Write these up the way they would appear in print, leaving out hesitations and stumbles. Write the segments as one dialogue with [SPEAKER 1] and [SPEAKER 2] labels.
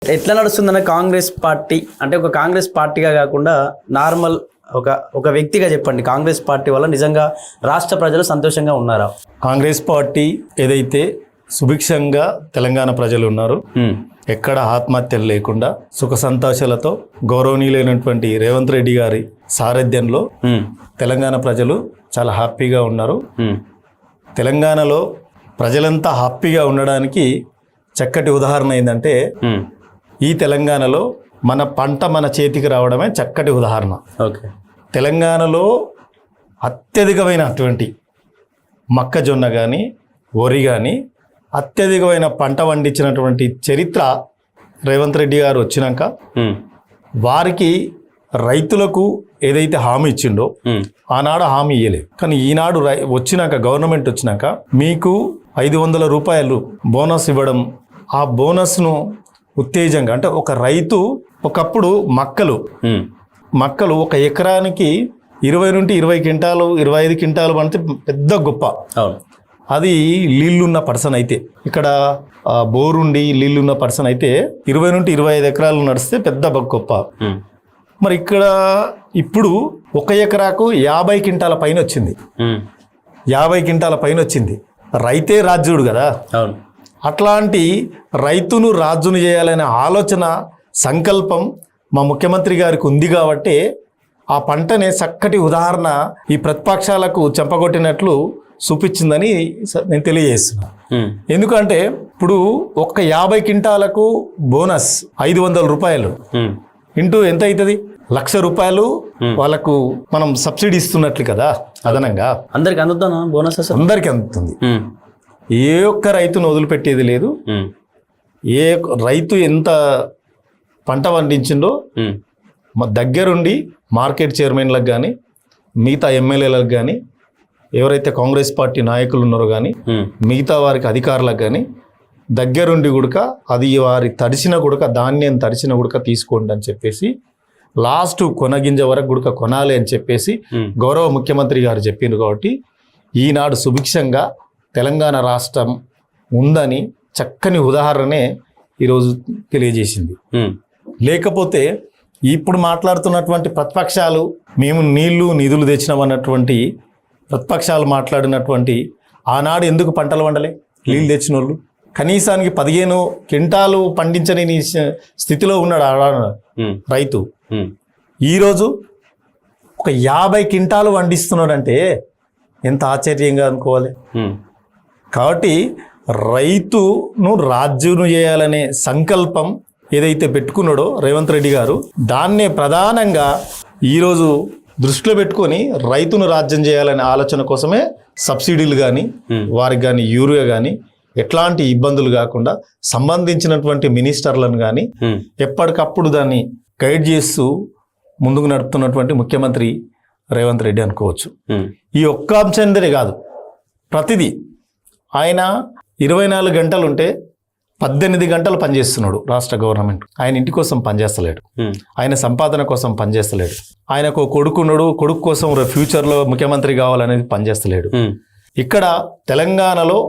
[SPEAKER 1] ఎట్లా నడుస్తుందన్న కాంగ్రెస్ పార్టీ అంటే ఒక కాంగ్రెస్ పార్టీగా కాకుండా నార్మల్ ఒక వ్యక్తిగా చెప్పండి, కాంగ్రెస్ పార్టీ వల్ల నిజంగా రాష్ట్ర ప్రజలు సంతోషంగా ఉన్నారా?
[SPEAKER 2] కాంగ్రెస్ పార్టీ ఏదైతే సుభిక్షంగా తెలంగాణ ప్రజలు ఉన్నారు, ఎక్కడ ఆత్మహత్యలు లేకుండా సుఖ సంతోషాలతో గౌరవనీయులైనటువంటి రేవంత్ రెడ్డి గారి సారథ్యంలో తెలంగాణ ప్రజలు చాలా హ్యాపీగా ఉన్నారు. తెలంగాణలో ప్రజలంతా హ్యాపీగా ఉండడానికి చక్కటి ఉదాహరణ ఏంటంటే ఈ తెలంగాణలో మన పంట మన చేతికి రావడమే చక్కటి ఉదాహరణ.
[SPEAKER 1] ఓకే,
[SPEAKER 2] తెలంగాణలో అత్యధికమైనటువంటి మొక్కజొన్న కానీ వరి కానీ అత్యధికమైన పంట పండించినటువంటి చరిత్ర రేవంత్ రెడ్డి గారు వచ్చినాక వారికి రైతులకు ఏదైతే హామీ ఇచ్చిండో ఆనాడు హామీ ఇయ్యలేదు. కానీ ఈనాడు వచ్చినాక గవర్నమెంట్ వచ్చినాక మీకు 500 రూపాయలు బోనస్ ఇవ్వడం, ఆ బోనస్ను ఉత్తేజంగా అంటే ఒక రైతు ఒకప్పుడు మక్కలు ఒక ఎకరానికి 20 నుండి 20 క్వింటాలు 25 క్వింటాలు అంటే పెద్ద గొప్ప. అది నీళ్లున్న పర్సన్ అయితే, ఇక్కడ బోరుండి నీళ్లున్న పర్సన్ అయితే 20 నుండి 25 ఎకరాలు నడిస్తే పెద్ద గొప్ప. మరి ఇక్కడ ఇప్పుడు 1 ఎకరాకు 50 క్వింటాల పైన వచ్చింది. 50 క్వింటాల పైన వచ్చింది. రైతే రాజ్యుడు కదా. అట్లాంటి రైతును రాజును చేయాలనే ఆలోచన సంకల్పం మా ముఖ్యమంత్రి గారికి ఉంది కాబట్టి ఆ పంటనే చక్కటి ఉదాహరణ ఈ ప్రతిపక్షాలకు చెంపగొట్టినట్లు చూపించిందని నేను తెలియజేస్తున్నాను. ఎందుకంటే ఇప్పుడు 50 క్వింటాలకు బోనస్ 500 రూపాయలు ఇంటూ ఎంత అవుతుంది? 1,00,000 రూపాయలు వాళ్ళకు మనం సబ్సిడీ ఇస్తున్నట్లు కదా. అదనంగా
[SPEAKER 1] అందరికి అందుతుందా బోనస్?
[SPEAKER 2] అందరికి అందుతుంది. ఏ ఒక్క రైతును వదిలిపెట్టేది లేదు. ఏ రైతు ఎంత పంట పండించిండో దగ్గరుండి మార్కెట్ చైర్మన్లకు కానీ మిగతా ఎమ్మెల్యేలకు కానీ ఎవరైతే కాంగ్రెస్ పార్టీ నాయకులు ఉన్నారో కానీ మిగతా వారికి అధికారులకు కానీ దగ్గరుండి గుడక అది వారి తడిసిన గుడక ధాన్యం తడిసిన గుడక తీసుకోండి అని చెప్పేసి లాస్ట్ కొనగింజ వరకు గుడక కొనాలి అని చెప్పేసి గౌరవ ముఖ్యమంత్రి గారు చెప్పిండ్రు. కాబట్టి ఈనాడు సుభిక్షంగా తెలంగాణ రాష్ట్రం ఉందని చక్కని ఉదాహరణనే ఈరోజు తెలియజేసింది. లేకపోతే ఇప్పుడు మాట్లాడుతున్నటువంటి ప్రతిపక్షాలు మేము నిధులు తెచ్చినామన్నటువంటి ప్రతిపక్షాలు మాట్లాడినటువంటి ఆనాడు ఎందుకు పంటలు వండలే? నీళ్ళు తెచ్చిన వాళ్ళు కనీసానికి 15 క్వింటాలు పండించని స్థితిలో ఉన్నాడు రైతు. ఈరోజు ఒక 50 క్వింటాలు పండిస్తున్నాడంటే ఎంత ఆశ్చర్యంగా అనుకోవాలి. కాబట్టి రైతును రాజ్యును చేయాలనే సంకల్పం ఏదైతే పెట్టుకున్నాడో రేవంత్ రెడ్డి గారు, దాన్నే ప్రధానంగా ఈరోజు దృష్టిలో పెట్టుకొని రైతును రాజ్యం చేయాలనే ఆలోచన కోసమే సబ్సిడీలు కానీ వారికి కానీ యూరియా కానీ ఎట్లాంటి ఇబ్బందులు కాకుండా సంబంధించినటువంటి మినిస్టర్లను కానీ ఎప్పటికప్పుడు దాన్ని గైడ్ చేస్తూ ముందుకు నడుపుతున్నటువంటి ముఖ్యమంత్రి రేవంత్ రెడ్డి అనుకోవచ్చు. ఈ ఒక్క అంశందే కాదు, ప్రతిదీ ఆయన 24 గంటలు ఉంటే 18 గంటలు పనిచేస్తున్నాడు రాష్ట్ర గవర్నమెంట్. ఆయన ఇంటి కోసం పనిచేస్తలేడు, ఆయన సంపాదన కోసం పనిచేస్తలేడు, ఆయనకు కొడుకున్నాడు, కొడుకు కోసం ఫ్యూచర్లో ముఖ్యమంత్రి కావాలనేది పనిచేస్తలేడు. ఇక్కడ తెలంగాణలో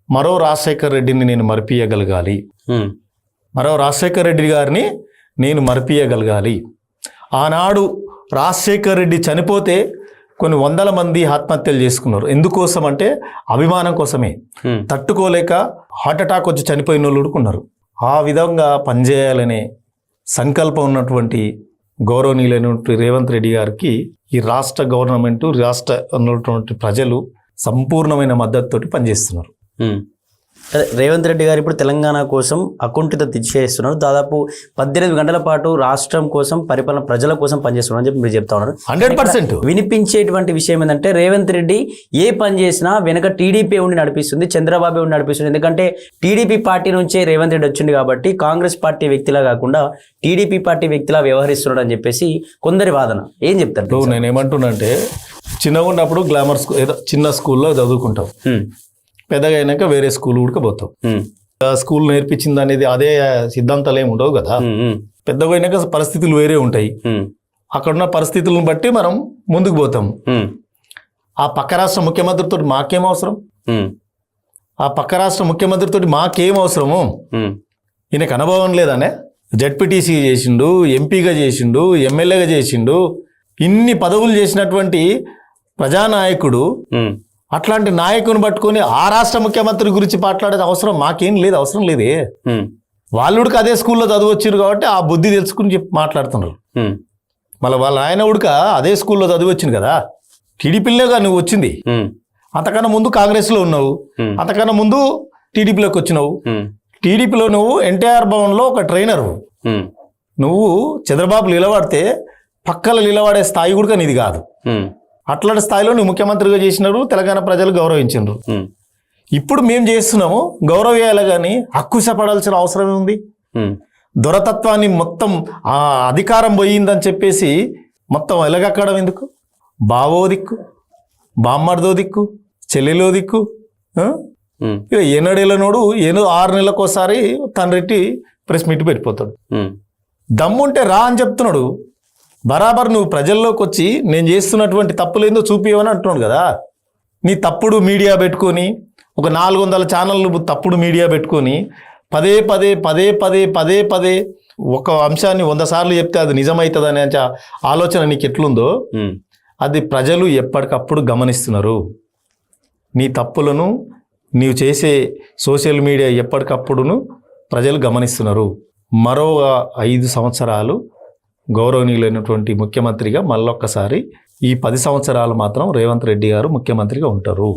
[SPEAKER 2] మరో రాజశేఖర్ రెడ్డిని నేను మరిపియగలగాలి, మరో రాజశేఖర్ రెడ్డి గారిని నేను మరిపియగలగాలి. ఆనాడు రాజశేఖర్ రెడ్డి చనిపోతే కొన్ని 100 మంది ఆత్మహత్యలు చేసుకున్నారు. ఎందుకోసం అంటే అభిమానం కోసమే. తట్టుకోలేక హార్ట్ అటాక్ వచ్చి చనిపోయిన వాళ్ళు ఉన్నారు. ఆ విధంగా పనిచేయాలనే సంకల్పం ఉన్నటువంటి గౌరవనీయులైనటువంటి రేవంత్ రెడ్డి గారికి ఈ రాష్ట్ర గవర్నమెంట్, రాష్ట్ర ఉన్నటువంటి ప్రజలు సంపూర్ణమైన మద్దతుతోటి పనిచేస్తున్నారు.
[SPEAKER 1] రేవంత్ రెడ్డి గారు ఇప్పుడు తెలంగాణ కోసం అకుంఠిత చేస్తున్నారు. దాదాపు 18 గంటల పాటు రాష్ట్రం కోసం పరిపాలన ప్రజల కోసం పనిచేస్తున్నారు అని చెప్పి మీరు చెప్తా ఉన్నారు.
[SPEAKER 2] 100%
[SPEAKER 1] వినిపించేటువంటి విషయం ఏంటంటే రేవంత్ రెడ్డి ఏ పని చేసినా వెనక టీడీపీ ఉండి నడిపిస్తుంది, చంద్రబాబు ఉండి నడిపిస్తుంది. ఎందుకంటే టీడీపీ పార్టీ నుంచే రేవంత్ రెడ్డి వచ్చింది కాబట్టి కాంగ్రెస్ పార్టీ వ్యక్తిలా కాకుండా టీడీపీ పార్టీ వ్యక్తిలా వ్యవహరిస్తున్నాడు అని చెప్పేసి కొందరి వాదన. ఏం చెప్తారు?
[SPEAKER 2] నేనేమంటున్నానంటే చిన్నగా ఉన్నప్పుడు గ్లామర్ ఏదో చిన్న స్కూల్లో చదువుకుంటాం, పెద్దగా అయినాక వేరే స్కూల్ ఉడకపోతాం. స్కూల్ నేర్పించింది అనేది అదే సిద్ధాంతాలు ఏమి ఉండవు కదా. పెద్దగా అయినాక పరిస్థితులు వేరే ఉంటాయి. అక్కడున్న పరిస్థితులను బట్టి మనం ముందుకు పోతాం. ఆ పక్క రాష్ట్ర ముఖ్యమంత్రితో మాకేం అవసరం? ఆ పక్క రాష్ట్ర ముఖ్యమంత్రితో మాకేం అవసరము? ఈయనకు అనుభవం లేదనే జడ్పీటీసీ చేసిండు, ఎంపీగా చేసిండు, ఎమ్మెల్యేగా చేసిండు, ఇన్ని పదవులు చేసినటువంటి ప్రజానాయకుడు
[SPEAKER 1] ఉమ్,
[SPEAKER 2] అట్లాంటి నాయకుని పట్టుకొని ఆ రాష్ట్ర ముఖ్యమంత్రి గురించి మాట్లాడేది అవసరం మాకేం లేదు, అవసరం లేదే.
[SPEAKER 1] ఉమ్,
[SPEAKER 2] వాళ్ళుడికి అదే స్కూల్లో చదివచ్చారు కాబట్టి ఆ బుద్ధి తెలుసుకుని చెప్పి మాట్లాడుతున్నారు.
[SPEAKER 1] ఉమ్,
[SPEAKER 2] మళ్ళీ వాళ్ళ ఆయన ఉడక అదే స్కూల్లో చదివచ్చింది కదా, టీడీపీలోగా నువ్వు వచ్చింది.
[SPEAKER 1] ఉమ్,
[SPEAKER 2] అంతకన్నా ముందు కాంగ్రెస్లో ఉన్నావు,
[SPEAKER 1] Hmm.
[SPEAKER 2] అంతకన్నా ముందు టీడీపీలోకి వచ్చినావు.
[SPEAKER 1] ఉమ్,
[SPEAKER 2] టీడీపీలో నువ్వు ఎన్టీఆర్ భవన్లో ఒక ట్రైనరు.
[SPEAKER 1] ఉమ్,
[SPEAKER 2] నువ్వు చంద్రబాబు నిలబడితే పక్కల నిలబడే స్థాయి కూడా నీది కాదు.
[SPEAKER 1] ఉమ్,
[SPEAKER 2] అట్లాంటి స్థాయిలో నువ్వు ముఖ్యమంత్రిగా చేసినారు, తెలంగాణ ప్రజలు గౌరవించారు.
[SPEAKER 1] ఉమ్,
[SPEAKER 2] ఇప్పుడు మేము చేస్తున్నాము, గౌరవేయాలి కానీ అక్కుశపడాల్సిన అవసరం ఉంది.
[SPEAKER 1] ఉమ్,
[SPEAKER 2] దొరతత్వాన్ని మొత్తం ఆ అధికారం పోయిందని చెప్పేసి మొత్తం ఎలగక్కడం ఎందుకు? బావో దిక్కు, బామ్మర్దో దిక్కు, చెల్లెలో దిక్కు. ఆ?
[SPEAKER 1] ఉమ్,
[SPEAKER 2] ఇక ఏనాడేళ్ళనోడు 6 నెలలకోసారి తండ్రెట్టి ప్రెస్ మీట్ పెట్టిపోతాడు.
[SPEAKER 1] ఉమ్,
[SPEAKER 2] దమ్ముంటే రా అని చెప్తున్నాడు. బరాబర్ నువ్వు ప్రజల్లోకి వచ్చి నేను చేస్తున్నటువంటి తప్పులేందో చూపియమని అంటున్నాడు కదా. నీ తప్పుడు మీడియా పెట్టుకొని ఒక 400 ఛానళ్ళు తప్పుడు మీడియా పెట్టుకొని పదే పదే పదే పదే పదే పదే ఒక అంశాన్ని 100 సార్లు చెప్తే అది నిజమవుతుందనే ఆలోచన నీకు ఎట్లుందో
[SPEAKER 1] ఉమ్,
[SPEAKER 2] అది ప్రజలు ఎప్పటికప్పుడు గమనిస్తున్నారు. నీ తప్పులను నీవు చేసే సోషల్ మీడియా ఎప్పటికప్పుడును ప్రజలు గమనిస్తున్నారు. మరో 5 సంవత్సరాలు గౌరవనీయులైనటువంటి ముఖ్యమంత్రిగా మళ్ళొక్కసారి ఈ 10 సంవత్సరాలు మాత్రం రేవంత్ రెడ్డి గారు ముఖ్యమంత్రిగా ఉంటారు.